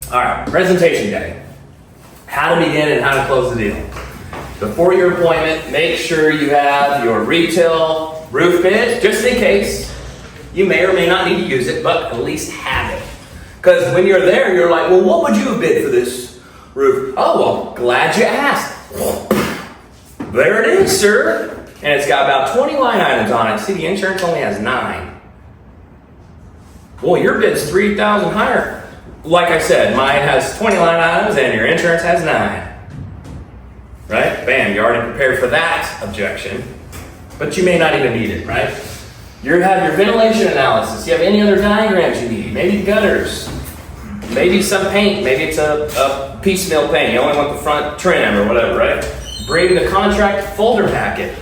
All right, presentation day. How to begin and how to close the deal. Before your appointment, make sure you have your retail roof bid, just in case. You may or may not need to use it, but at least have it. Because when you're there, you're like, well, what would you have bid for this roof? Oh, well, glad you asked. There it is, sir. And it's got about 20 line items on it. See, the insurance only has 9. Well, your bid's 3,000 higher. Like I said, mine has 20 line items and your insurance has 9. Right? Bam, you already prepared for that objection. But you may not even need it, right? You have your ventilation analysis. You have any other diagrams you need. Maybe gutters. Maybe some paint. Maybe it's a piecemeal paint. You only want the front trim or whatever, right? Bring the contract folder packet.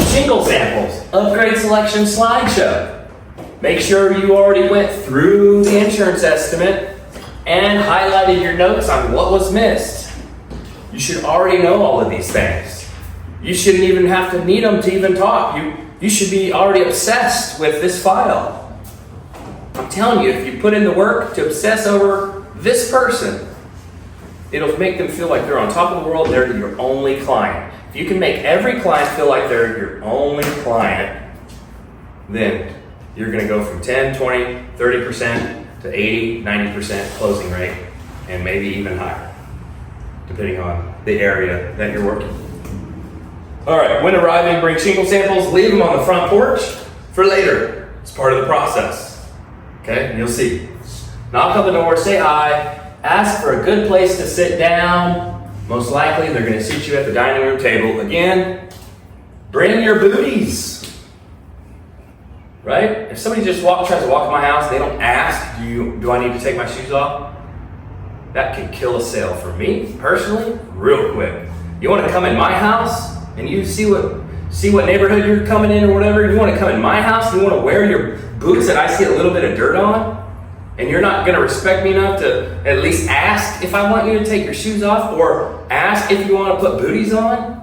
Shingle samples. Upgrade selection slideshow. Make sure you already went through the insurance estimate and highlighted your notes on what was missed. You should already know all of these things. You shouldn't even have to need them to even talk. You should be already obsessed with this file. I'm telling you, if you put in the work to obsess over this person, it'll make them feel like they're on top of the world, they're your only client. If you can make every client feel like they're your only client, then you're going to go from 10, 20, 30% to 80, 90% closing rate, and maybe even higher, depending on the area that you're working. All right, when arriving, bring shingle samples, leave them on the front porch for later. It's part of the process. Okay, and you'll see. Knock on the door, say hi, ask for a good place to sit down. Most likely, they're going to seat you at the dining room table. Again, bring your booties. Right? If somebody just tries to walk in my house, they don't ask, do I need to take my shoes off? That can kill a sale for me, personally, real quick. You want to come in my house and you see what neighborhood you're coming in or whatever, you want to come in my house, you want to wear your boots that I see a little bit of dirt on, and you're not going to respect me enough to at least ask if I want you to take your shoes off or ask if you want to put booties on?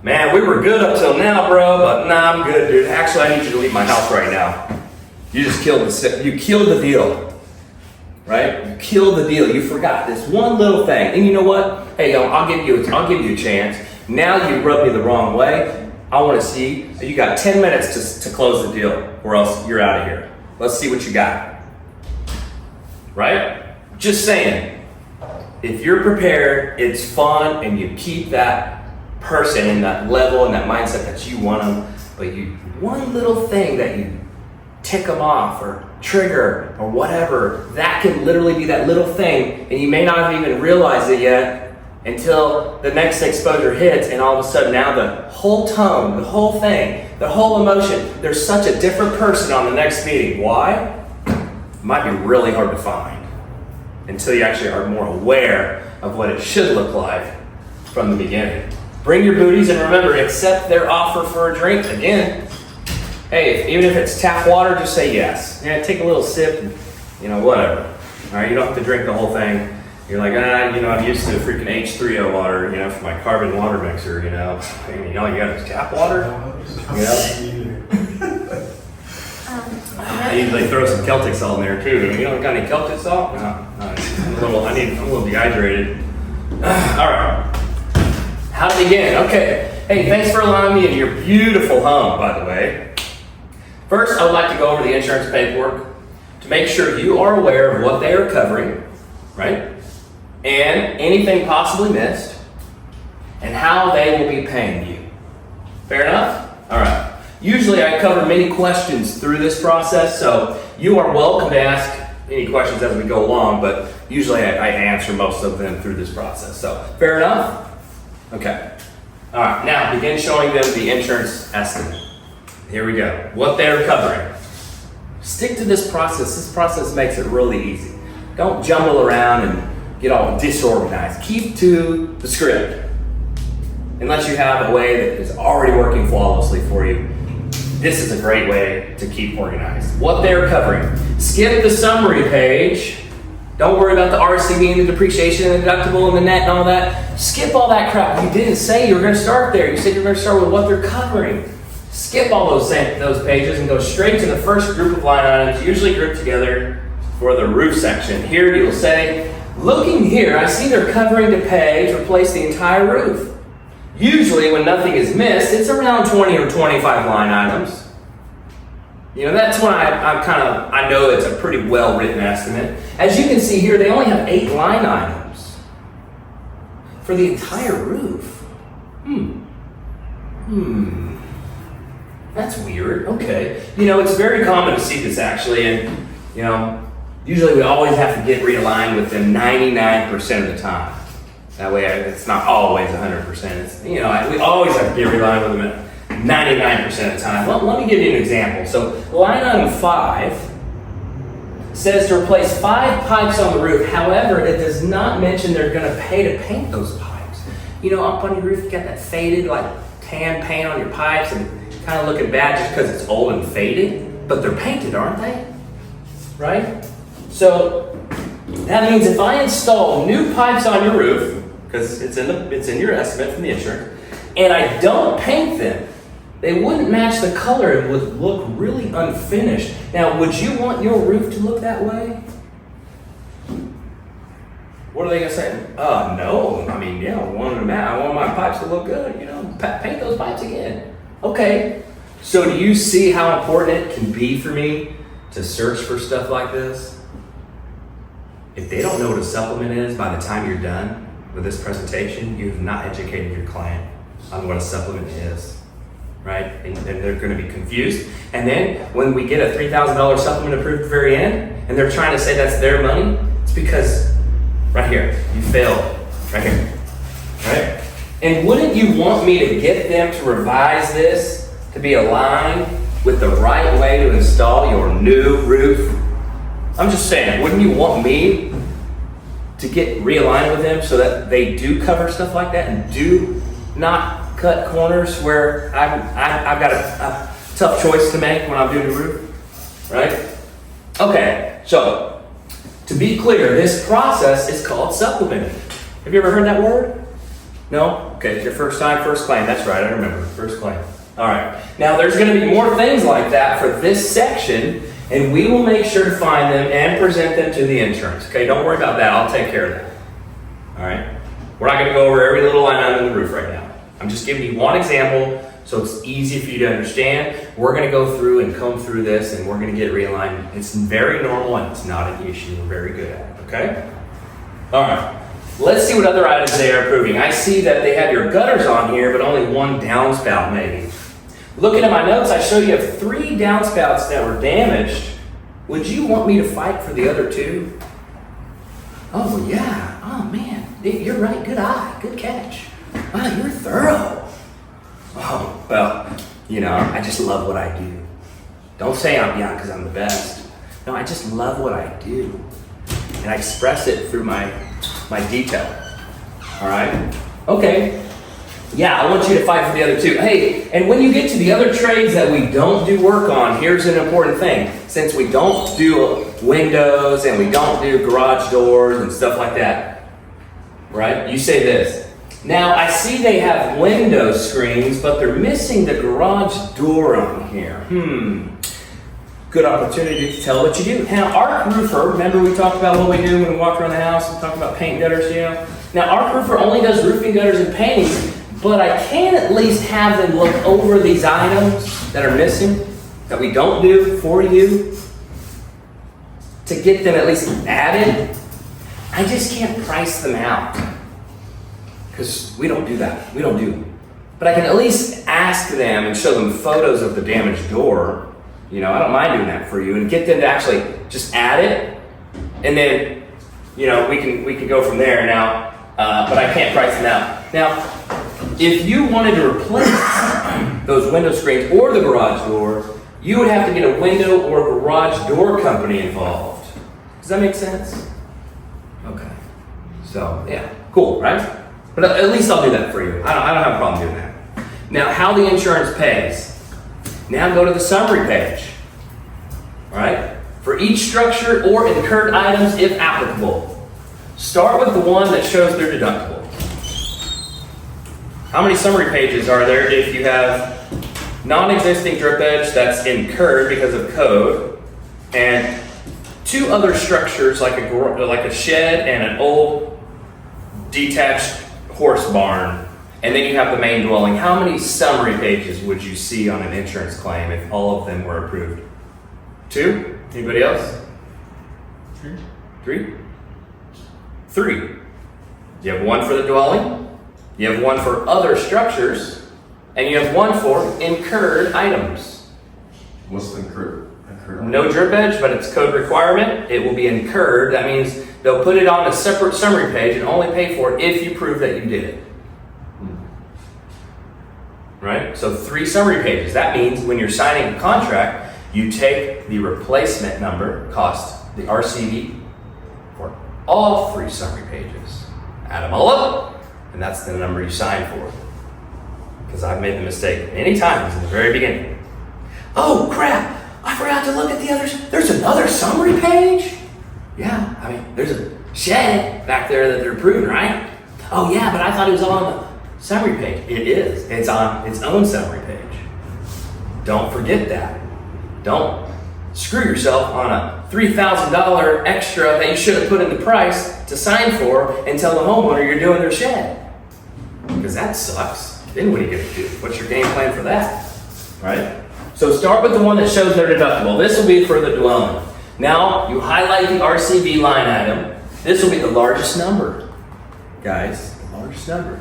Man, we were good up till now, bro, but nah, I'm good, dude. Actually, I need you to leave my house right now. You just killed the deal, right? You killed the deal. You forgot this one little thing. And you know what? Hey, I'll give you a chance. Now you rubbed me the wrong way. I want to see. You got 10 minutes to close the deal, or else you're out of here. Let's see what you got. Right? Just saying. If you're prepared, it's fun, and you keep that person in that level and that mindset that you want them, but one little thing that you tick them off or trigger or whatever, that can literally be that little thing, and you may not have even realized it yet until the next exposure hits, and all of a sudden now the whole tone, the whole thing, the whole emotion, there's such a different person on the next meeting. Why? It might be really hard to find until you actually are more aware of what it should look like from the beginning. Bring your booties, and remember, accept their offer for a drink. Again, hey, even if it's tap water, just say yes. Yeah, take a little sip, and, whatever. All right, you don't have to drink the whole thing. You're like, I'm used to freaking H3O water, for my carbon water mixer, you got is tap water, I usually throw some Celtic salt in there too. Got any Celtic salt? No. I'm a little dehydrated. All right. How to begin? Okay. Hey, thanks for allowing me in your beautiful home, by the way. First, I would like to go over the insurance paperwork to make sure you are aware of what they are covering, right? And anything possibly missed, and how they will be paying you. Fair enough? All right. Usually, I cover many questions through this process, so you are welcome to ask any questions as we go along, but usually I answer most of them through this process. So, fair enough? Okay. All right, now begin showing them the insurance estimate. Here we go. What they're covering. Stick to this process. This process makes it really easy. Don't jumble around and get all disorganized. Keep to the script. Unless you have a way that is already working flawlessly for you, this is a great way to keep organized. What they're covering. Skip the summary page. Don't worry about the RCB and the depreciation and the deductible and the net and all that. Skip all that crap. You didn't say you were going to start there. You said you were going to start with what they're covering. Skip all those pages and go straight to the first group of line items, usually grouped together for the roof section. Here you'll say, looking here, I see they're covering to pay to replace the entire roof. Usually when nothing is missed, it's around 20 or 25 line items. You know, that's when I know it's a pretty well written estimate. As you can see here, they only have 8 line items for the entire roof. That's weird. Okay. You know, it's very common to see this actually, and you know, usually we always have to get realigned with them 99% of the time. That way it's not always 100%. It's, you know, we always have to get realigned with them at 99% of the time. Let me give you an example. So line item 5 says to replace 5 pipes on the roof. However, it does not mention they're going to pay to paint those pipes. You know, up on your roof, you got that faded, like tan paint on your pipes and kind of looking bad just because it's old and faded, but they're painted, aren't they? Right? So that means if I install new pipes on your roof, because it's in your estimate from the insurance, and I don't paint them, they wouldn't match the color. It would look really unfinished. Now, would you want your roof to look that way? What are they gonna say? No. I mean, yeah, I want my pipes to look good. You know, paint those pipes again. Okay. So do you see how important it can be for me to search for stuff like this? If they don't know what a supplement is by the time you're done with this presentation, you have not educated your client on what a supplement is, right? And they're going to be confused. And then when we get a $3,000 supplement approved at the very end, and they're trying to say that's their money, it's because right here, you failed, right here, right? And wouldn't you want me to get them to revise this to be aligned with the right way to install your new roof? I'm just saying, wouldn't you want me to get realigned with them so that they do cover stuff like that and do not cut corners where I've got a tough choice to make when I'm doing the roof, right? Okay, so to be clear, this process is called supplementing. Have you ever heard that word? No? Okay, it's your first time, first claim. That's right, I remember, first claim. All right, now there's going to be more things like that for this section, and we will make sure to find them and present them to the insurance. Okay, don't worry about that. I'll take care of that. All right, we're not going to go over every little line item in the roof right now. I'm just giving you one example so it's easy for you to understand. We're going to go through and comb through this, and we're going to get realigned. It's very normal, and it's not an issue. We're very good at it, okay? All right, let's see what other items they are approving. I see that they have your gutters on here, but only 1 downspout maybe. Looking at my notes, I show you have 3 downspouts that were damaged. Would you want me to fight for the other 2? Oh, yeah. Oh, man. You're right. Good eye. Good catch. Wow, you're thorough. Oh, well, you know, I just love what I do. Don't say I'm young because I'm the best. No, I just love what I do. And I express it through my detail. All right? Okay. Yeah, I want you to fight for the other 2. Hey, and when you get to the other trades that we don't do work on, here's an important thing. Since we don't do windows and we don't do garage doors and stuff like that, right? You say this. Now, I see they have window screens, but they're missing the garage door on here. Good opportunity to tell what you do. Now, Arkroofer, remember we talked about what we do when we walk around the house and talk about paint gutters, you know? Now, Arkroofer only does roofing, gutters, and painting, but I can at least have them look over these items that are missing, that we don't do for you, to get them at least added. I just can't price them out, because we don't do that. We don't do them. But I can at least ask them and show them photos of the damaged door. You know, I don't mind doing that for you, and get them to actually just add it, and then, you know, we can go from there now. But I can't price them out. Now, if you wanted to replace those window screens or the garage door, you would have to get a window or garage door company involved. Does that make sense? Okay. So, yeah, cool, right? But at least I'll do that for you. I don't have a problem doing that. Now, how the insurance pays. Now go to the summary page. All right? For each structure or incurred items, if applicable. Start with the one that shows their deductible. How many summary pages are there if you have non-existing drip edge that's incurred because of code, and 2 two other structures like a shed and an old detached horse barn, and then you have the main dwelling, how many summary pages would you see on an insurance claim if all of them were approved? 2? Anybody else? 3? 3. You have 1 for the dwelling, you have 1 for other structures, and you have 1 for incurred items. What's the incurred? No drip edge, but it's code requirement. It will be incurred. That means they'll put it on a separate summary page and only pay for it if you prove that you did it. Right? So 3 summary pages. That means when you're signing a contract, you take the replacement number, cost, the RCV, for all 3 summary pages. Add them all up, and that's the number you sign for. Because I've made the mistake many times in the very beginning. Oh crap! I forgot to look at the others. There's another summary page? Yeah, I mean, there's a shed back there that they're approving, right? Oh yeah, but I thought it was on the summary page. It is. It's on its own summary page. Don't forget that. Don't screw yourself on a $3,000 extra that you should have put in the price to sign for and tell the homeowner you're doing their shed. Because that sucks. Then what are you going to do? What's your game plan for that? Right? So start with the one that shows their deductible. This will be for the dwelling. Now you highlight the RCV line item. This will be the largest number. Guys, the largest number.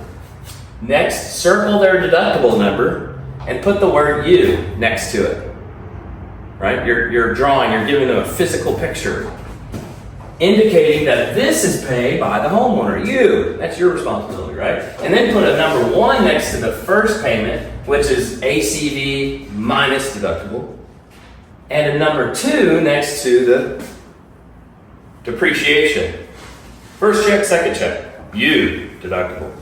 Next, circle their deductible number and put the word "you" next to it. Right? You're drawing, you're giving them a physical picture, indicating that this is paid by the homeowner. You, that's your responsibility, right? And then put a number 1 next to the first payment, which is ACV minus deductible, and a number 2 next to the depreciation. First check, second check. You, deductible.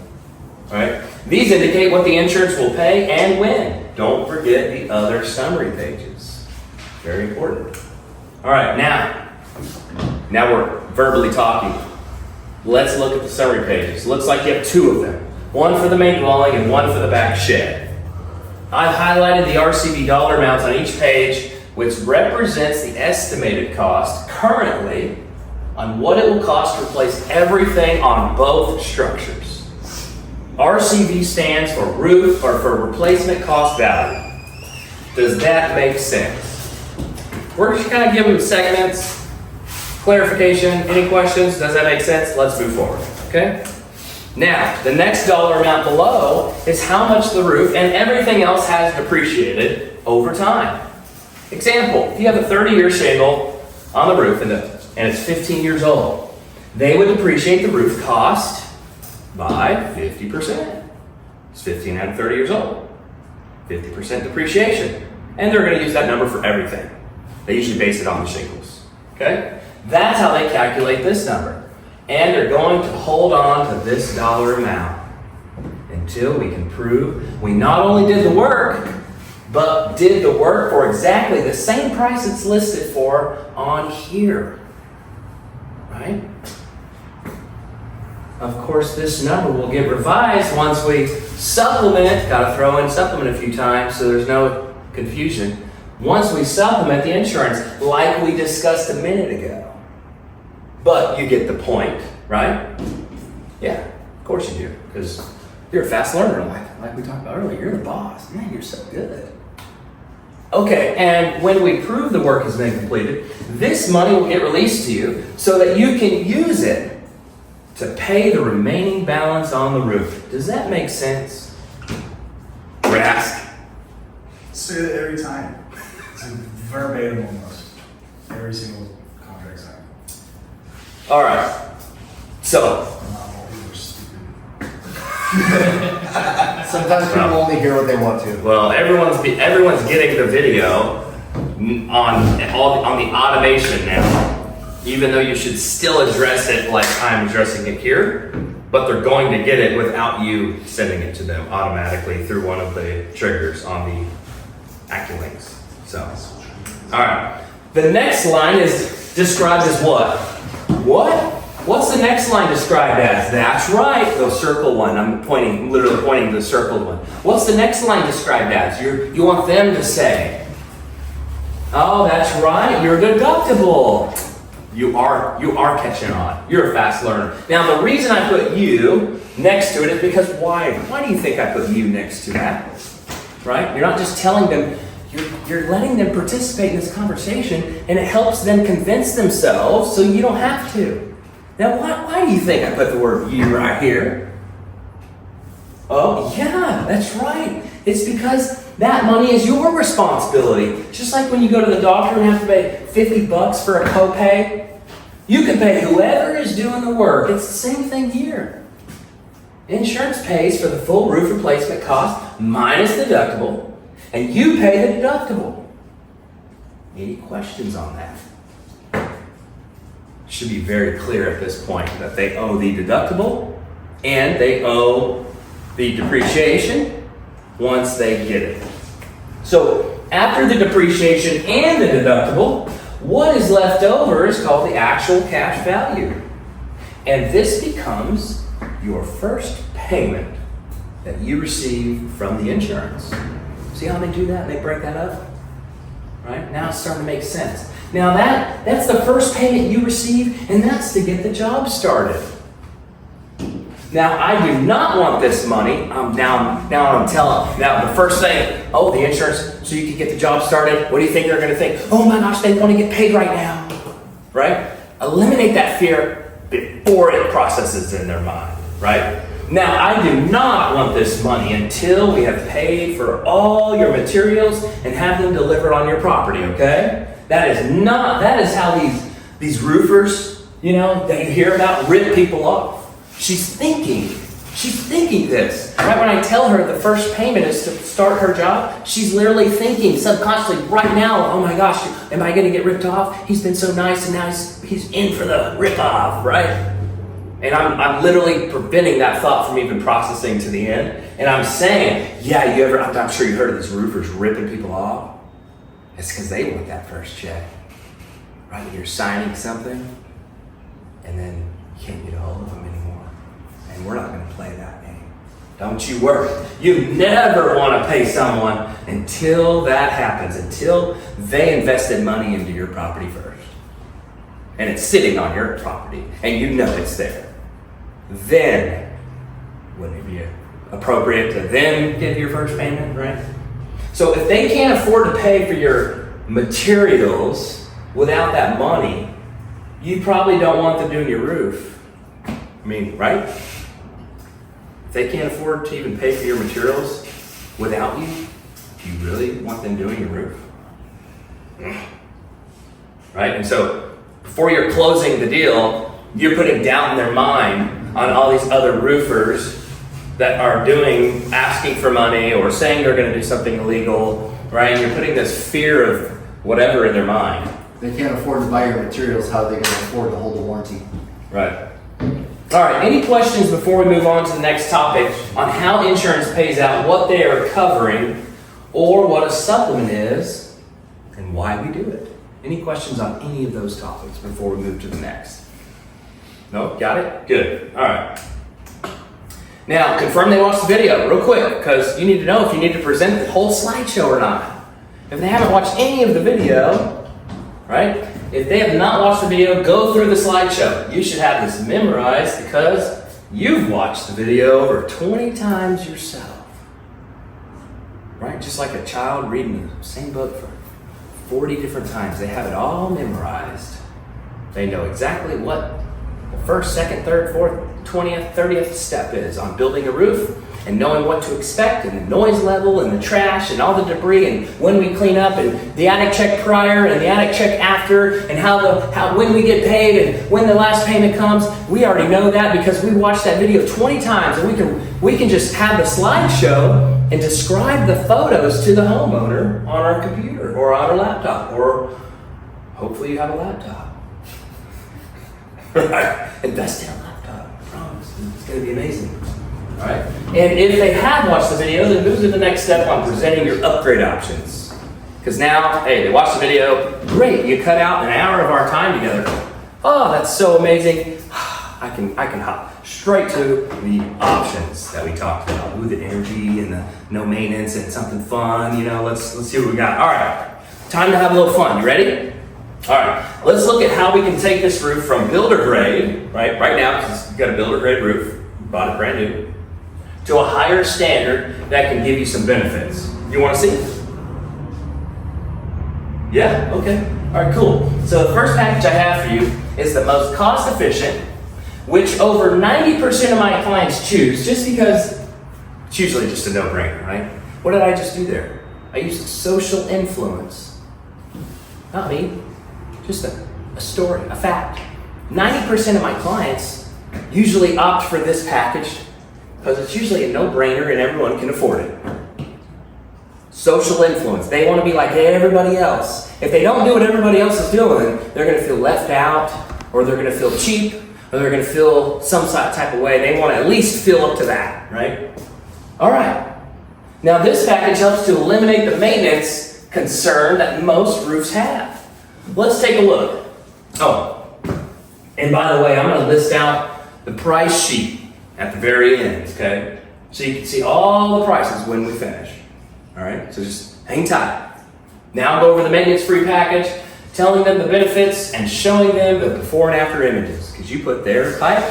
All right? These indicate what the insurance will pay and when. Don't forget the other summary pages. Very important. All right, now we're verbally talking. Let's look at the summary pages. Looks like you have 2 of them. 1 for the main dwelling and 1 for the back shed. I've highlighted the RCV dollar amounts on each page, which represents the estimated cost currently on what it will cost to replace everything on both structures. RCV stands for roof or for replacement cost value. Does that make sense? We're just kind of giving segments, clarification. Any questions? Does that make sense? Let's move forward. Okay? Now, the next dollar amount below is how much the roof and everything else has depreciated over time. Example, if you have a 30-year shingle on the roof and it's 15 years old, they would depreciate the roof cost by 50%. It's 15 out of 30 years old. 50% depreciation. And they're going to use that number for everything. They usually base it on the shingles. Okay? That's how they calculate this number. And they're going to hold on to this dollar amount until we can prove we not only did the work, but did the work for exactly the same price it's listed for on here. Right? Of course, this number will get revised once we supplement. Got to throw in supplement a few times so there's no confusion. Once we supplement the insurance, like we discussed a minute ago. But you get the point, right? Yeah, of course you do, because you're a fast learner, like we talked about earlier. You're the boss. Man, you're so good. Okay, and when we prove the work has been completed, this money will get released to you so that you can use it to pay the remaining balance on the roof. Does that make sense? Rask. Say that every time. It's verbatim almost. Every single contract sign. All right. So. Sometimes people only hear what they want to. Well, everyone's getting the video on the automation now. Even though you should still address it like I'm addressing it here, but they're going to get it without you sending it to them automatically through one of the triggers on the AccuLinks. So, all right. The next line is described as what? What? What's the next line described as? That's right, the circle one. I'm literally pointing to the circled one. What's the next line described as? You want them to say, oh, that's right, your deductible. You are catching on. You're a fast learner. Now, the reason I put you next to it is because why? Why do you think I put you next to that? Right? You're not just telling them, you're letting them participate in this conversation, and it helps them convince themselves so you don't have to. Now, why do you think I put the word you right here? Oh, yeah, that's right. It's because that money is your responsibility. Just like when you go to the doctor and have to pay $50 for a copay, you can pay whoever is doing the work. It's the same thing here. Insurance pays for the full roof replacement cost minus deductible, and you pay the deductible. Any questions on that? Should be very clear at this point that they owe the deductible and they owe the depreciation once they get it. So after the depreciation and the deductible, what is left over is called the actual cash value. And this becomes your first payment that you receive from the insurance. See how they do that? They break that up? Right? Now it's starting to make sense. Now that's the first payment you receive, and that's to get the job started. Now, I do not want this money. Now the first thing, oh, the insurance, so you can get the job started. What do you think they're going to think? Oh my gosh, they want to get paid right now. Right? Eliminate that fear before it processes in their mind. Right? Now, I do not want this money until we have paid for all your materials and have them delivered on your property, okay? That is how these roofers, that you hear about rip people off. She's thinking this. Right when I tell her the first payment is to start her job, she's literally thinking subconsciously right now, oh my gosh, am I going to get ripped off? He's been so nice and now he's in for the rip off, right? And I'm literally preventing that thought from even processing to the end. And I'm saying, yeah, I'm sure you heard of these roofers ripping people off. It's because they want that first check. Right? You're signing something and then you can't get a hold of them anymore. And we're not going to play that game. Don't you worry. You never want to pay someone until that happens, until they invested money into your property first. And it's sitting on your property, and you know it's there. Then, wouldn't it be appropriate to then give your first payment, right? So if they can't afford to pay for your materials without that money, you probably don't want them doing your roof. Right? If they can't afford to even pay for your materials without you, do you really want them doing your roof? Right? And so, before you're closing the deal, you're putting doubt in their mind on all these other roofers that are asking for money or saying they're going to do something illegal, right? And you're putting this fear of whatever in their mind. They can't afford to buy your materials, how are they going to afford to hold the warranty? Right. All right, any questions before we move on to the next topic on how insurance pays out, what they are covering, or what a supplement is, and why we do it? Any questions on any of those topics before we move to the next? No? Got it? Good. All right. Now, confirm they watched the video real quick, because you need to know if you need to present the whole slideshow or not. If they haven't watched any of the video, right? If they have not watched the video, go through the slideshow. You should have this memorized because you've watched the video over 20 times yourself. Right? Just like a child reading the same book for 40 different times. They have it all memorized. They know exactly what the first, second, third, fourth, 20th, 30th step is on building a roof, and knowing what to expect, and the noise level, and the trash, and all the debris, and when we clean up, and the attic check prior, and the attic check after, and how when we get paid, and when the last payment comes. We already know that because we watched that video 20 times, and we can just have the slideshow and describe the photos to the homeowner on our computer or on our laptop, or hopefully you have a laptop. Right? Invest in a laptop. I promise. It's going to be amazing. All right? And if they have watched the video, then move to the next step on presenting your upgrade options. Because now, hey, they watched the video. Great, you cut out an hour of our time together. Oh, that's so amazing. I can hop straight to the options that we talked about. Ooh, the energy and the no maintenance and something fun. Let's see what we got. All right, time to have a little fun. You ready? All right, let's look at how we can take this roof from builder grade, right now, because you've got a builder grade roof, you bought it brand new, to a higher standard that can give you some benefits. You want to see? Yeah, okay. All right, cool. So the first package I have for you is the most cost efficient, which over 90% of my clients choose just because it's usually just a no-brainer, right? What did I just do there? I used social influence. Not me, just a story, a fact. 90% of my clients usually opt for this package because it's usually a no-brainer and everyone can afford it. Social influence. They want to be like everybody else. If they don't do what everybody else is doing, they're going to feel left out, or they're going to feel cheap, or they're going to feel some type of way. They want to at least feel up to that, right? All right. Now this package helps to eliminate the maintenance concern that most roofs have. Let's take a look. Oh, and by the way, I'm going to list out the price sheet at the very end, okay? So you can see all the prices when we finish. All right, so just hang tight. Now go over the maintenance-free package, telling them the benefits and showing them the before and after images, because you put their pipe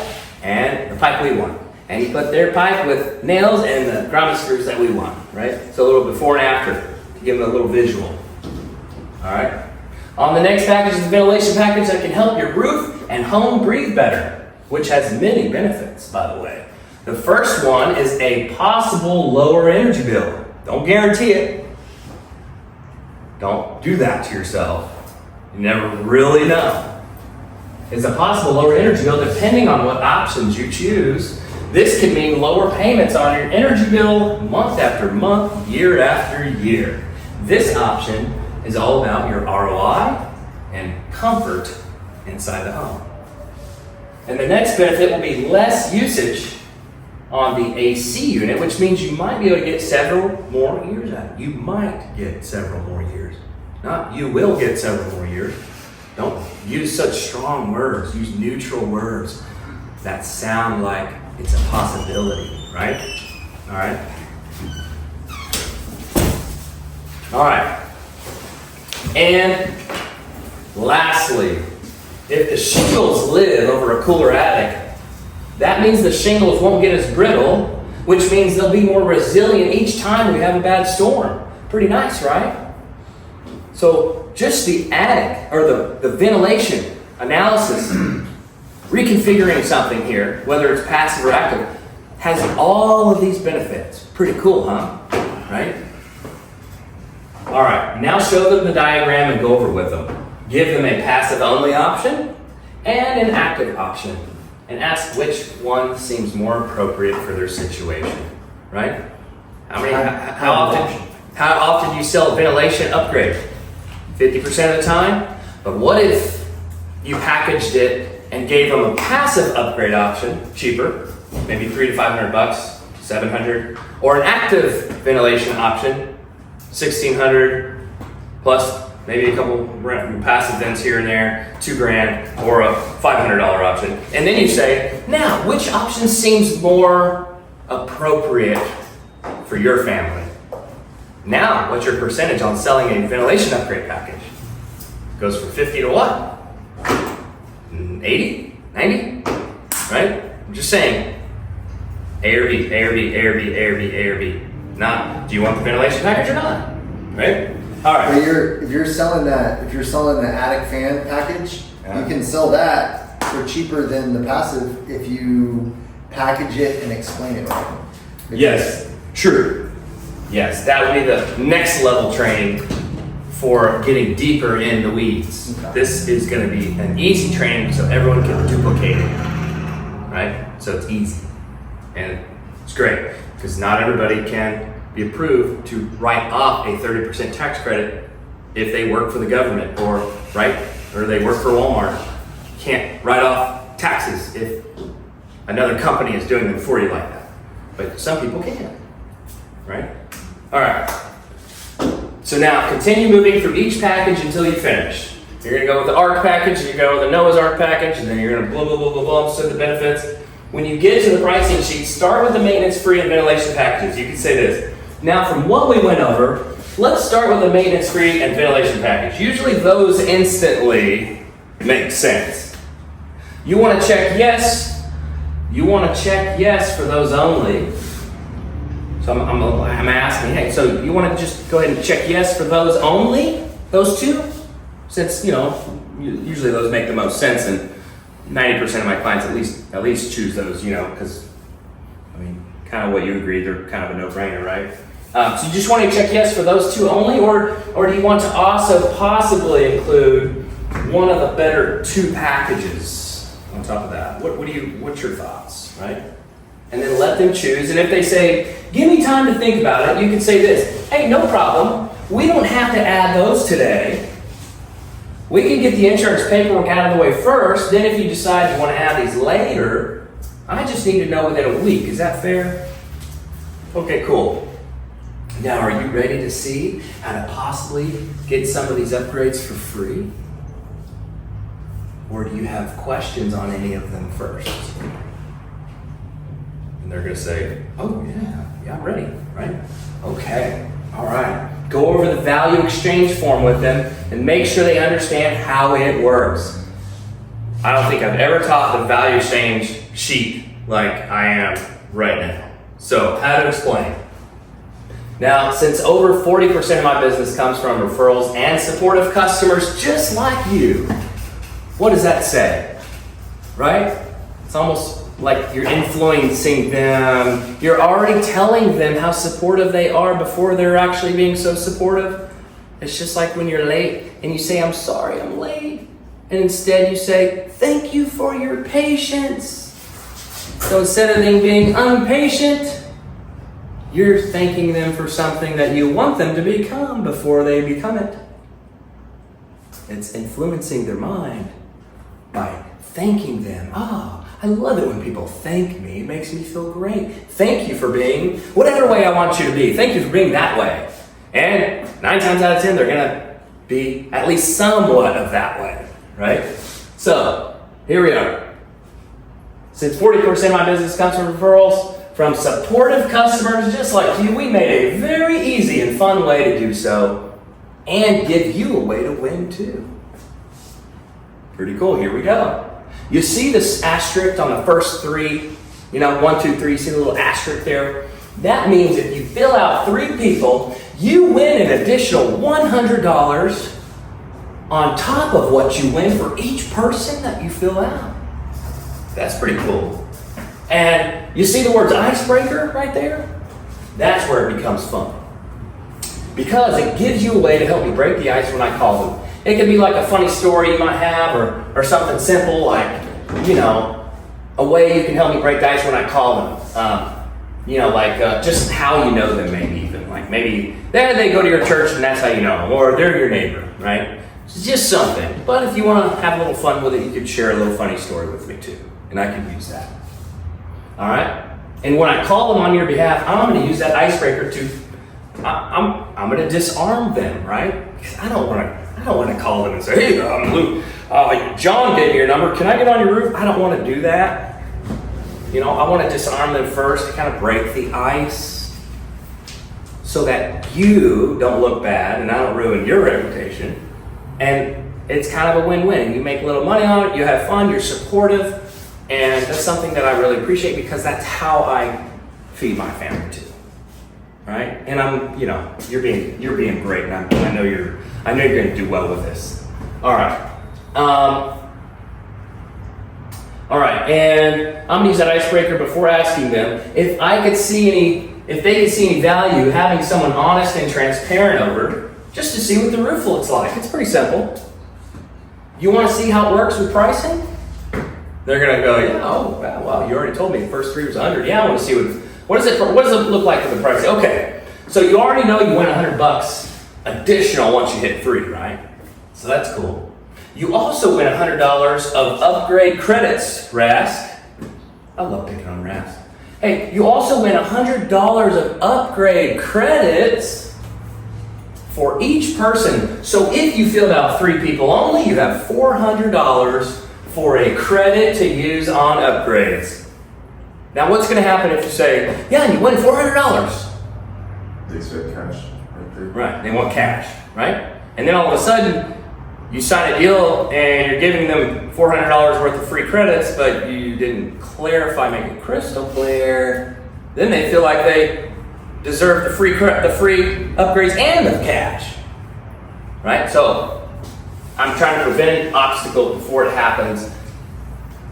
and the pipe we want. And you put their pipe with nails and the grounded screws that we want, right? So a little before and after to give them a little visual. All right. On the next package is the ventilation package that can help your roof and home breathe better, which has many benefits, by the way. The first one is a possible lower energy bill. Don't guarantee it. Don't do that to yourself. You never really know. It's a possible lower energy bill depending on what options you choose. This could mean lower payments on your energy bill month after month, year after year. This option is all about your ROI and comfort inside the home. And the next benefit will be less usage on the AC unit, which means you might be able to get several more years out of it. You might get several more years. Not you will get several more years. Don't use such strong words. Use neutral words that sound like it's a possibility, right? All right. All right. And lastly, if the shingles live over a cooler attic, that means the shingles won't get as brittle, which means they'll be more resilient each time we have a bad storm. Pretty nice, right? So just the attic, or the ventilation analysis, reconfiguring something here, whether it's passive or active, has all of these benefits. Pretty cool, huh? Right? All right, now show them the diagram and go over with them. Give them a passive only option and an active option, and ask which one seems more appropriate for their situation, right? How often do you sell a ventilation upgrade? 50% of the time? But what if you packaged it and gave them a passive upgrade option, cheaper, maybe $300 to $500, $700, or an active ventilation option, $1,600 plus maybe a couple passive vents here and there, $2,000, or a $500 option. And then you say, now, which option seems more appropriate for your family? Now, what's your percentage on selling a ventilation upgrade package? Goes from 50 to what? 80? 90? Right? I'm just saying, A or B, A or B, A or B, A or B, A or B. Not, do you want the ventilation package or not? Right? All right. But if you're selling the attic fan package, you can sell that for cheaper than the passive if you package it and explain it right. Yes, true. Yes, that would be the next level training for getting deeper in the weeds. Okay. This is going to be an easy training so everyone can duplicate it, right? So it's easy. And it's great because not everybody can be approved to write off a 30% tax credit if they work for the government or they work for Walmart. You can't write off taxes if another company is doing them for you like that. But some people can, right? All right. So now continue moving through each package until you finish. You're gonna go with the Ark package, you go with the Noah's Ark package, and then you're gonna blah, blah, blah, blah, blah, so the benefits. When you get to the pricing sheet, start with the maintenance-free and ventilation packages. You can say this. Now, from what we went over, let's start with the maintenance-free and ventilation package. Usually those instantly make sense. You want to check yes. You want to check yes for those only. So I'm asking, hey, so you want to just go ahead and check yes for those only? Those two? Since, usually those make the most sense, and 90% of my clients at least choose those, because, kind of what you agreed, they're kind of a no-brainer, right? So you just want to check yes for those two only, or do you want to also possibly include one of the better two packages on top of that? What's your thoughts, right? And then let them choose. And if they say, give me time to think about it, you can say this, hey, no problem. We don't have to add those today. We can get the insurance paperwork out of the way first. Then if you decide you want to add these later, I just need to know within a week. Is that fair? Okay, cool. Now, are you ready to see how to possibly get some of these upgrades for free? Or do you have questions on any of them first? And they're going to say, oh, yeah, I'm ready, right? Okay, all right. Go over the value exchange form with them and make sure they understand how it works. I don't think I've ever taught the value exchange sheet like I am right now. So, how to explain. Now, since over 40% of my business comes from referrals and supportive customers just like you, what does that say? Right? It's almost like you're influencing them. You're already telling them how supportive they are before they're actually being so supportive. It's just like when you're late and you say, I'm sorry, I'm late. And instead you say, thank you for your patience. So instead of them being impatient, you're thanking them for something that you want them to become before they become it. It's influencing their mind by thanking them. I love it when people thank me. It makes me feel great. Thank you for being whatever way I want you to be. Thank you for being that way. And 9 times out of 10, they're going to be at least somewhat of that way, right? So, here we are. Since 40% of my business comes from referrals from supportive customers just like you, we made a very easy and fun way to do so and give you a way to win too. Pretty cool. Here we go. You see this asterisk on the first 3, 1, 2, 3, you see the little asterisk there? That means if you fill out 3 people, you win an additional $100 on top of what you win for each person that you fill out. That's pretty cool. And you see the words icebreaker right there? That's where it becomes fun. Because it gives you a way to help me break the ice when I call them. It could be like a funny story you might have or something simple like, a way you can help me break the ice when I call them. Just how you know them maybe even. Like maybe they go to your church and that's how you know them. Or they're your neighbor, right? It's just something. But if you want to have a little fun with it, you could share a little funny story with me too. And I could use that. All right? And when I call them on your behalf, I'm going to use that icebreaker to, I'm going to disarm them, right? Because I don't want to call them and say, hey, I'm Luke. John gave me your number. Can I get on your roof? I don't want to do that. I want to disarm them first to kind of break the ice so that you don't look bad and I don't ruin your reputation. And it's kind of a win-win. You make a little money on it, you have fun, you're supportive, and that's something that I really appreciate because that's how I feed my family too. Right? And you're being great, and I know you're going to do well with this. All right. All right, and I'm going to use that icebreaker before asking them if they could see any value having someone honest and transparent over, just to see what the roof looks like. It's pretty simple. You want to see how it works with pricing? They're going to go, wow, you already told me the first 3 was 100. Yeah, I want to see what does it look like for the pricing? Okay, so you already know you win $100 additional once you hit 3, right? So that's cool. You also win $100 of upgrade credits, Rask. I love picking on Rask. Hey, you also win $100 of upgrade credits for each person. So if you filled out 3 people only, you have $400 for a credit to use on upgrades. Now what's going to happen if you say, yeah, you win $400? They said cash. Right, they want cash, right? And then all of a sudden, you sign a deal and you're giving them $400 worth of free credits, but you didn't clarify, make it crystal clear. Then they feel like they deserve the free upgrades and the cash, right? So I'm trying to prevent an obstacle before it happens.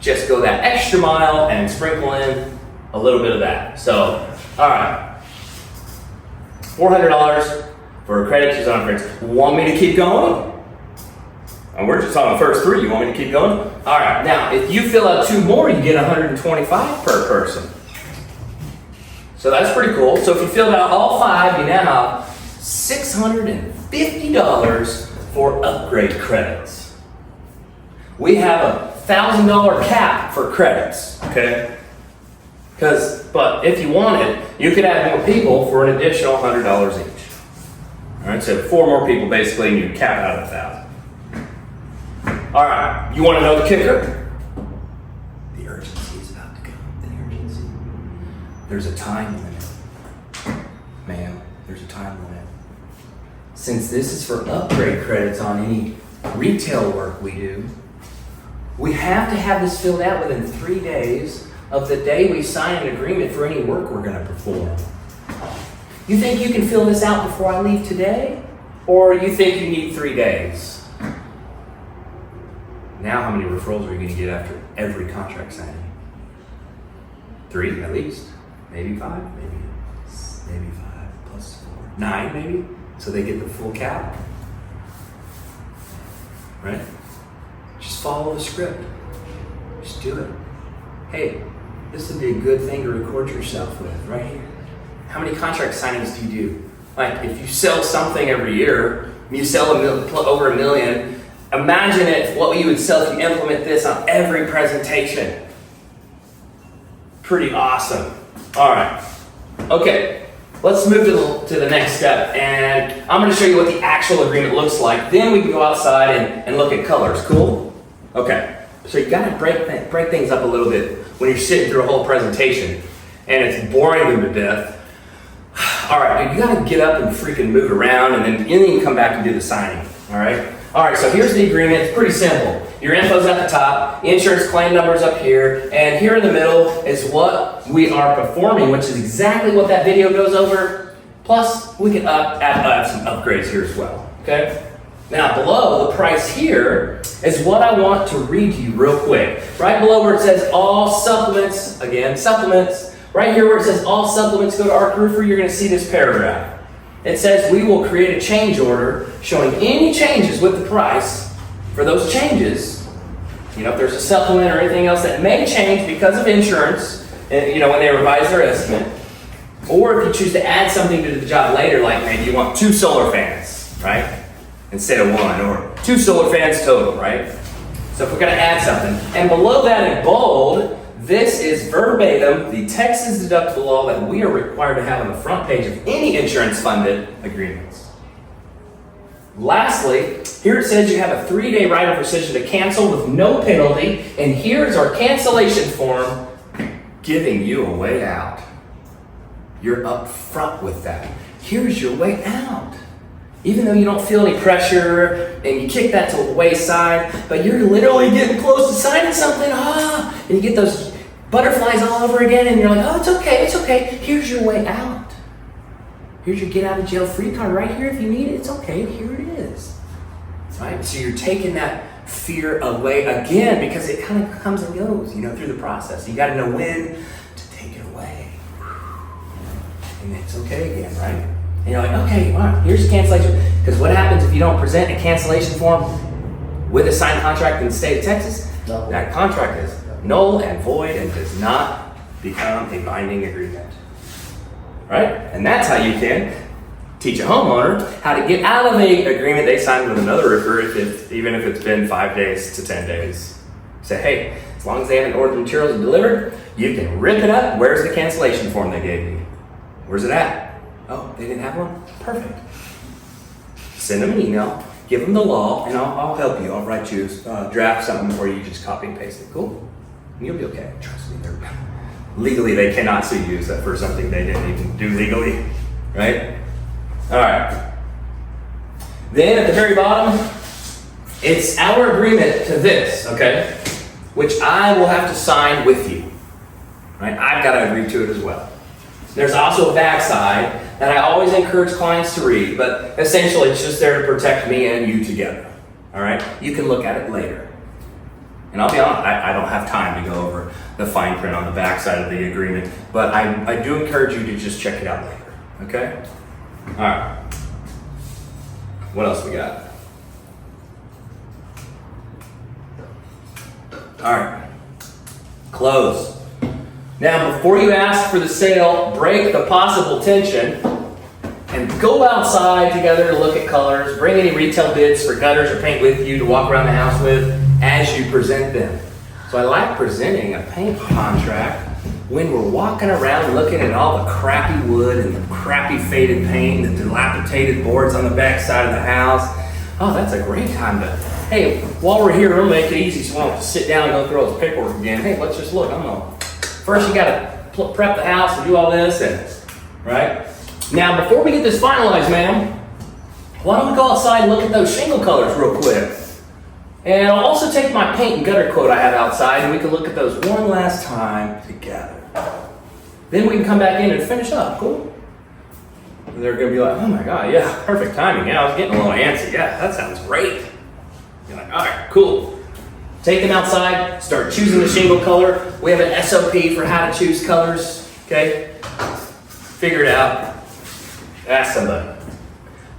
Just go that extra mile and sprinkle in a little bit of that. So, all right, $400 for a credit use on upgrades. Want me to keep going? And we're just on the first 3. You want me to keep going? All right. Now, if you fill out 2 more, you get $125 per person. So that's pretty cool. So if you filled out all 5, you now have $650 for upgrade credits. We have a $1,000 cap for credits. Okay. But if you wanted, you could add more people for an additional $100 each. All right. So 4 more people basically, and you cap out of 1,000. All right, you want to know the kicker? The urgency is about to come. The urgency. There's a time limit. Ma'am, there's a time limit. Since this is for upgrade credits on any retail work we do, we have to have this filled out within 3 days of the day we sign an agreement for any work we're going to perform. You think you can fill this out before I leave today? Or you think you need 3 days? Now, how many referrals are you going to get after every contract signing? 3 at least, maybe 5, maybe 5 plus 4, 9 maybe. So they get the full cap, right? Just follow the script. Just do it. Hey, this would be a good thing to record yourself with, right here. How many contract signings do you do? Like, if you sell something every year, you sell over $1 million. Imagine what you would sell if you implement this on every presentation. Pretty awesome. All right. Okay, let's move to the next step. And I'm going to show you what the actual agreement looks like. Then we can go outside and look at colors. Cool? Okay. So you got to break things up a little bit when you're sitting through a whole presentation. And it's boring them to death. All right, you got to get up and freaking move around. And then you can come back and do the signing. All right? All right, so here's the agreement. It's pretty simple. Your info's at the top, insurance claim number's up here, and here in the middle is what we are performing, which is exactly what that video goes over. Plus, we can add some upgrades here as well, okay? Now, below the price here is what I want to read to you real quick. Right below where it says all supplements, again, supplements, right here where it says all supplements go to Arkroofer, you're going to see this paragraph. It says we will create a change order showing any changes with the price for those changes. You know, if there's a supplement or anything else that may change because of insurance, you know, when they revise their estimate. Or if you choose to add something to the job later, like maybe you want 2 solar fans, right? Instead of 1, or 2 solar fans total, right? So if we're going to add something. And below that in bold, this is verbatim the Texas deductible law that we are required to have on the front page of any insurance-funded agreements. Lastly, here it says you have a 3-day right of rescission to cancel with no penalty, and here is our cancellation form giving you a way out. You're up front with that. Here's your way out. Even though you don't feel any pressure and you kick that to the wayside, but you're literally getting close to signing something, and you get those butterflies all over again, and you're like, oh, it's okay. Here's your way out. Here's your get out of jail free card right here if you need it. It's okay, here it is. Right? So you're taking that fear away again because it kind of comes and goes, you know, through the process. You got to know when to take it away. And it's okay again, right? And you're like, okay, all right, here's the cancellation. Because what happens if you don't present a cancellation form with a signed contract in the state of Texas? No. That contract is null and void and does not become a binding agreement. Right? And that's how you can teach a homeowner how to get out of an agreement they signed with another roofer, even if it's been 5 days to 10 days. Say, hey, as long as they haven't ordered the materials and delivered, you can rip it up. Where's the cancellation form they gave you? Where's it at? Oh, they didn't have one? Perfect. Send them an email, give them the law, and I'll help you. I'll write you, draft something for you, just copy and paste it. Cool? And you'll be okay. Trust me. Legally, they cannot sue you for something they didn't even do legally, right? All right. Then at the very bottom, it's our agreement to this, okay? Which I will have to sign with you, right? I've got to agree to it as well. There's also a backside that I always encourage clients to read, but essentially it's just there to protect me and you together, all right? You can look at it later. And I'll be honest, I don't have time to go over the fine print on the backside of the agreement, but I do encourage you to just check it out later, okay? All right. What else we got? All right. Close. Now, before you ask for the sale, break the possible tension and go outside together to look at colors. Bring any retail bids for gutters or paint with you to walk around the house with as you present them. So I like presenting a paint contract when we're walking around looking at all the crappy wood and the crappy faded paint, the dilapidated boards on the back side of the house. Oh, that's a great time to, hey, while we're here, we'll make it easy so we don't have to sit down and go through all this paperwork again. Hey, let's just look. First you gotta prep the house and do all this, and right? Now, before we get this finalized, ma'am, why don't we go outside and look at those shingle colors real quick? And I'll also take my paint and gutter quote I have outside, and we can look at those one last time together. Then we can come back in and finish up, cool? And they're gonna be like, oh my God, yeah, perfect timing. Yeah, I was getting a little antsy. Yeah, that sounds great. You're like, all right, cool. Take them outside, start choosing the shingle color. We have an SOP for how to choose colors, okay? Figure it out. Ask somebody.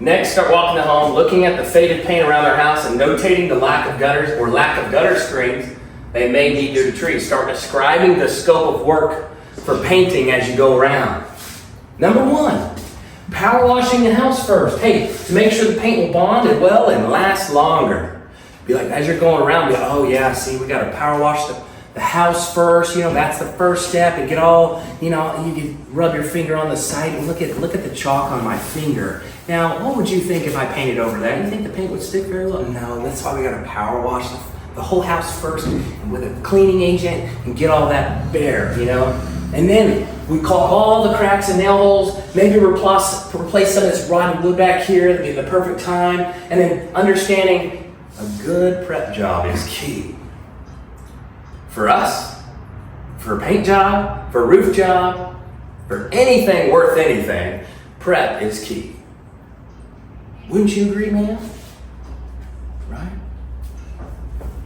Next, start walking the home, looking at the faded paint around their house and notating the lack of gutters or lack of gutter screens they may need due to trees. Start describing the scope of work for painting as you go around. Number 1, power washing the house first. Hey, to make sure the paint will bond it well and last longer. Be like, as you're going around, be like, oh yeah, see, we got to power wash the house first. You know, that's the first step. And get all, you know, you can rub your finger on the site and look at the chalk on my finger. Now, what would you think if I painted over that? You think the paint would stick very well? No, that's why we got to power wash the whole house first and with a cleaning agent and get all that bare, you know. And then we caulk all the cracks and nail holes. Maybe replace some of this rotten wood back here. That'd be the perfect time. And then understanding a good prep job is key. For us, for a paint job, for a roof job, for anything worth anything, prep is key. Wouldn't you agree, ma'am? Right?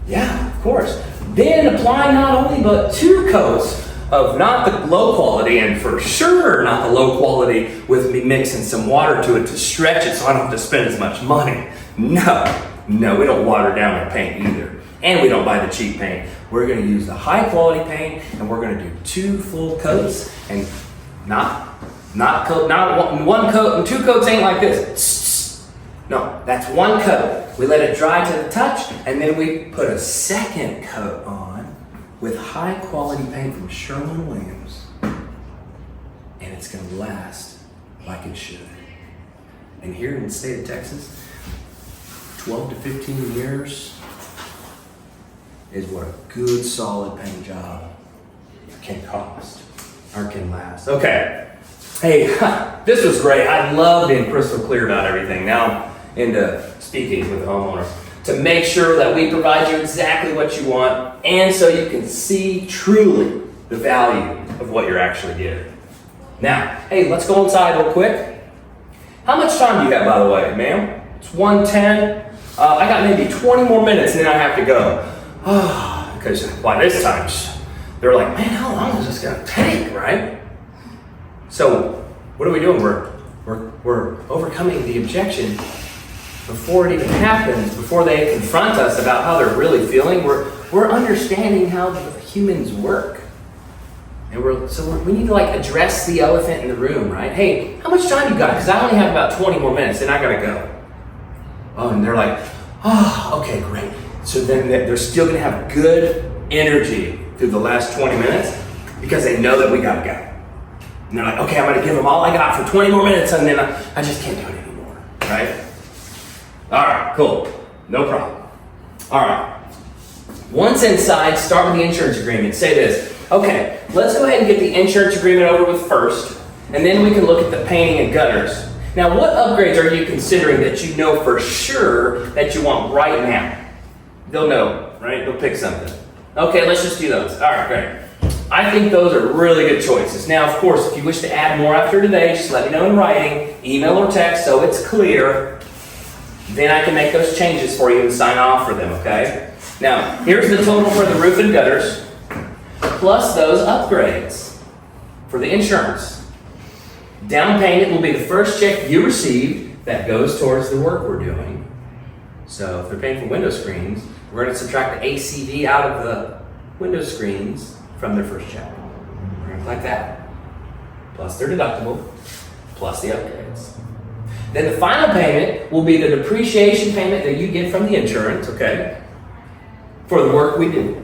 Yeah, of course. Then apply not only but 2 coats of not the low quality, and for sure not the low quality with me mixing some water to it to stretch it so I don't have to spend as much money. No, we don't water down our paint either. And we don't buy the cheap paint. We're gonna use the high quality paint, and we're gonna do 2 full coats, and not one coat, and 2 coats ain't like this. No, that's 1 coat. We let it dry to the touch, and then we put a 2nd coat on with high quality paint from Sherwin-Williams, and it's gonna last like it should. And here in the state of Texas, 12 to 15 years is what a good solid paint job can cost or can last. Okay. Hey, this was great. I love being crystal clear about everything. Now I'm into speaking with the homeowner to make sure that we provide you exactly what you want and so you can see truly the value of what you're actually getting. Now, hey, let's go inside real quick. How much time do you have, by the way, ma'am? It's 1:10. I got maybe 20 more minutes and then I have to go. Because by this time, they're like, man, how long is this gonna take, right? So what are we doing? We're overcoming the objection before it even happens, before they confront us about how they're really feeling. We're understanding how the humans work. And we need to like address the elephant in the room, right? Hey, how much time you got? Because I only have about 20 more minutes and I gotta go. Oh, and they're like, oh, okay, great. So then they're still gonna have good energy through the last 20 minutes because they know that we gotta go. And they're like, okay, I'm gonna give them all I got for 20 more minutes and then I just can't do it anymore, right? All right, cool, no problem. All right, once inside, start with the insurance agreement. Say this, okay, let's go ahead and get the insurance agreement over with first, and then we can look at the painting and gutters. Now, what upgrades are you considering that you know for sure that you want right now? They'll know, right? They'll pick something. Okay, let's just do those. All right, great. I think those are really good choices. Now, of course, if you wish to add more after today, just let me know in writing, email or text, so it's clear. Then I can make those changes for you and sign off for them, okay? Now, here's the total for the roof and gutters, plus those upgrades for the insurance. Down payment will be the first check you receive that goes towards the work we're doing. So if they're paying for window screens, we're going to subtract the ACV out of the window screens from their first check. We're going to collect that, plus their deductible, plus the upgrades. Then the final payment will be the depreciation payment that you get from the insurance, okay, for the work we do.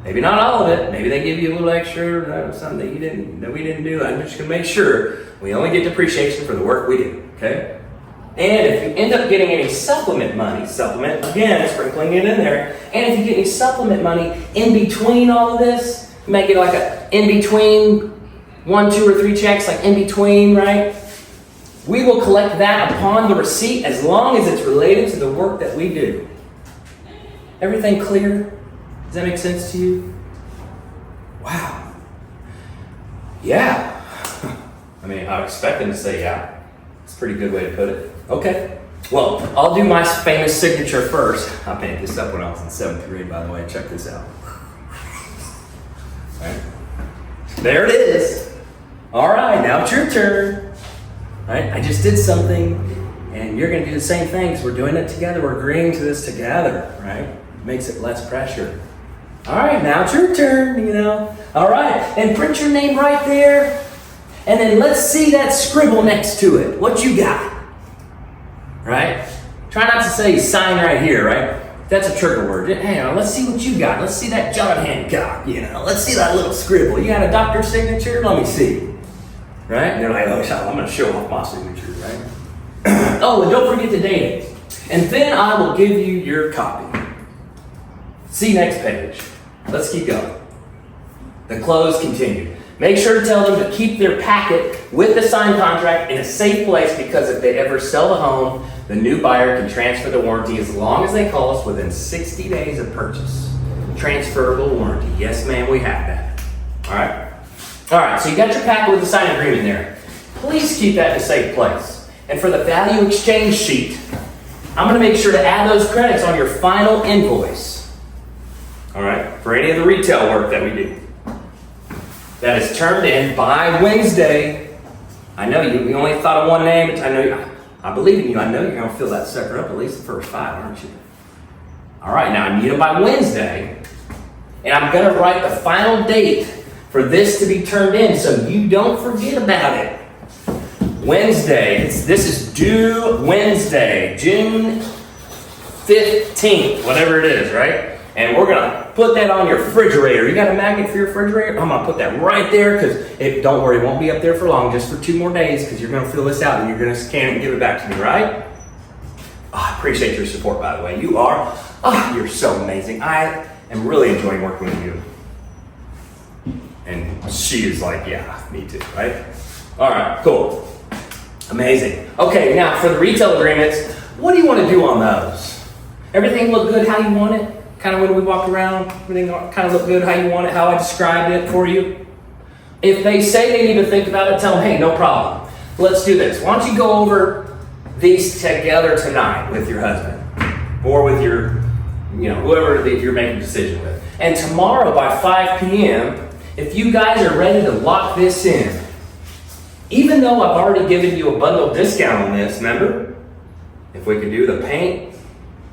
Maybe not all of it. Maybe they give you a little extra, something that we didn't do. I'm just going to make sure we only get depreciation for the work we do, okay? And if you end up getting any supplement money, again, sprinkling it in there, and if you get any supplement money in between all of this, you might get like a in between 1, 2, or 3 checks, like in between, right? We will collect that upon the receipt as long as it's related to the work that we do. Everything clear? Does that make sense to you? Wow. Yeah. I mean, I was expecting to say yeah. It's a pretty good way to put it. Okay. Well, I'll do my famous signature first. I made this up when I was in 7th grade, by the way. Check this out. All right. There it is. All right, now it's your turn. Right? I just did something, and you're going to do the same thing because we're doing it together. We're agreeing to this together, right? Makes it less pressure. All right, now it's your turn, you know. All right, and print your name right there, and then let's see that scribble next to it. What you got? Right? Try not to say sign right here, right? That's a trigger word. Hang on, let's see what you got. Let's see that John Hancock, you know. Let's see that little scribble. You got a doctor's signature? Let me see. Right? And they're like, oh, I'm going to show off my signature, right? Oh, and don't forget to date it. And then I will give you your copy. See next page. Let's keep going. The close continue. Make sure to tell them to keep their packet with the signed contract in a safe place because if they ever sell the home, the new buyer can transfer the warranty as long as they call us within 60 days of purchase. Transferable warranty. Yes, ma'am, we have that. All right? All right, so you got your packet with the signed agreement there. Please keep that in a safe place. And for the value exchange sheet, I'm going to make sure to add those credits on your final invoice. All right, for any of the retail work that we do. That is turned in by Wednesday. I know you only thought of one name, but I believe in you. I know you're going to fill that sucker up at least the first 5, aren't you? All right, now I need them by Wednesday. And I'm going to write the final date for this to be turned in so you don't forget about it. Wednesday, this is due Wednesday, June 15th, whatever it is, right? And we're gonna put that on your refrigerator. You got a magnet for your refrigerator? I'm gonna put that right there because don't worry, it won't be up there for long, just for 2 more days because you're gonna fill this out and you're gonna scan it and give it back to me, right? Oh, I appreciate your support, by the way. You're so amazing. I am really enjoying working with you. And she is like, yeah, me too, right? All right, cool. Amazing. Okay, now for the retail agreements, what do you want to do on those? Everything look good how you want it? Kind of when we walk around, everything kind of look good how you want it, how I described it for you? If they say they need to think about it, tell them, hey, no problem. Let's do this. Why don't you go over these together tonight with your husband or with your, whoever that you're making a decision with. And tomorrow by 5 p.m., if you guys are ready to lock this in, even though I've already given you a bundle discount on this, remember? If we could do the paint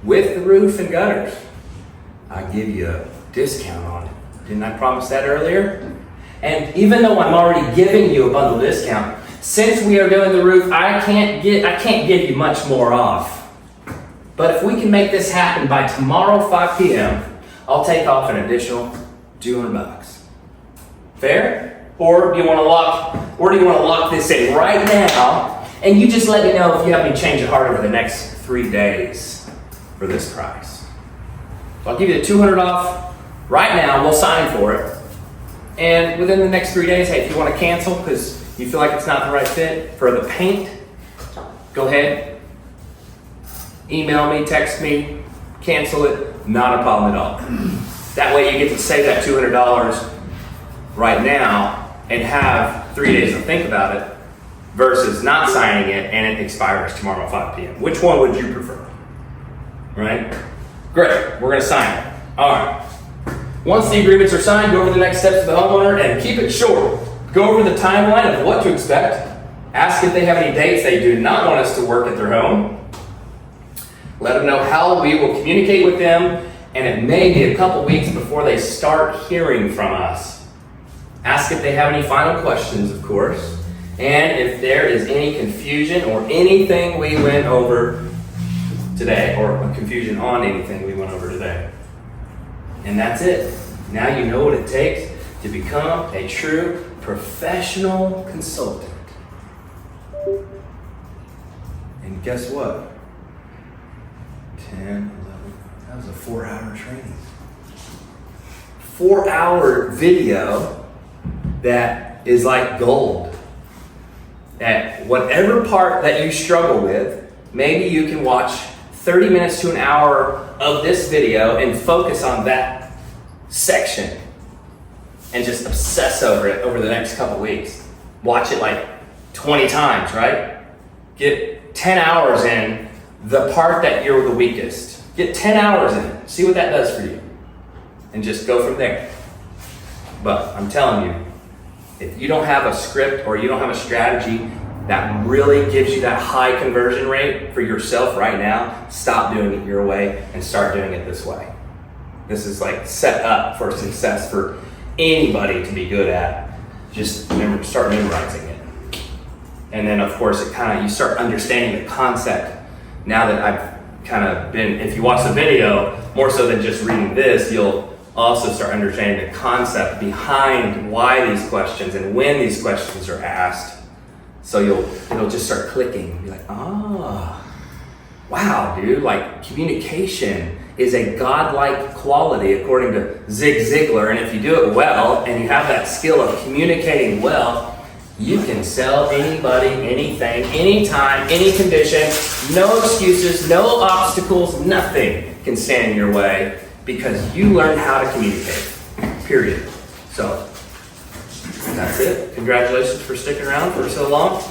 with the roof and gutters, I'll give you a discount on it. Didn't I promise that earlier? And even though I'm already giving you a bundle discount, since we are doing the roof, I can't give you much more off. But if we can make this happen by tomorrow 5 p.m., I'll take off an additional $200. Fair? Or do you want to lock this in right now? And you just let me know if you have any change of heart over the next 3 days for this price. So I'll give you the $200 off right now. We'll sign for it. And within the next 3 days, hey, if you want to cancel because You feel like it's not the right fit for the paint? Go ahead. Email me, text me, cancel it. Not a problem at all. That way you get to save that $200 right now and have 3 days to think about it versus not signing it and it expires tomorrow at 5 p.m. Which one would you prefer? Right? Great. We're going to sign it. All right. Once the agreements are signed, go over the next steps with the homeowner and keep it short. Go over the timeline of what to expect. Ask if they have any dates they do not want us to work at their home. Let them know how we will communicate with them, and it may be a couple weeks before they start hearing from us. Ask if they have any final questions, of course, and if there is any confusion or anything we went over today, or confusion on anything we went over today. And that's it. Now you know what it takes to become a true professional consultant. And guess what? 10, 11, that was a 4-hour training. 4-hour video that is like gold. At whatever part that you struggle with, maybe you can watch 30 minutes to an hour of this video and focus on that section and just obsess over it over the next couple weeks. Watch it like 20 times, right? Get 10 hours in the part that you're the weakest. Get 10 hours in it. See what that does for you. And just go from there. But I'm telling you, if you don't have a script or you don't have a strategy that really gives you that high conversion rate for yourself right now, stop doing it your way and start doing it this way. This is like set up for success for anybody to be good at. Just start memorizing it. And then of course you start understanding the concept. Now that I've kind of been, if you watch the video, more so than just reading this, you'll also start understanding the concept behind why these questions and when these questions are asked. So it'll just start clicking. Be like, wow, dude, like communication is a godlike quality according to Zig Ziglar. And if you do it well and you have that skill of communicating well, you can sell anybody, anything, anytime, any condition, no excuses, no obstacles, nothing can stand in your way because you learned how to communicate, period. So that's it. Congratulations for sticking around for so long.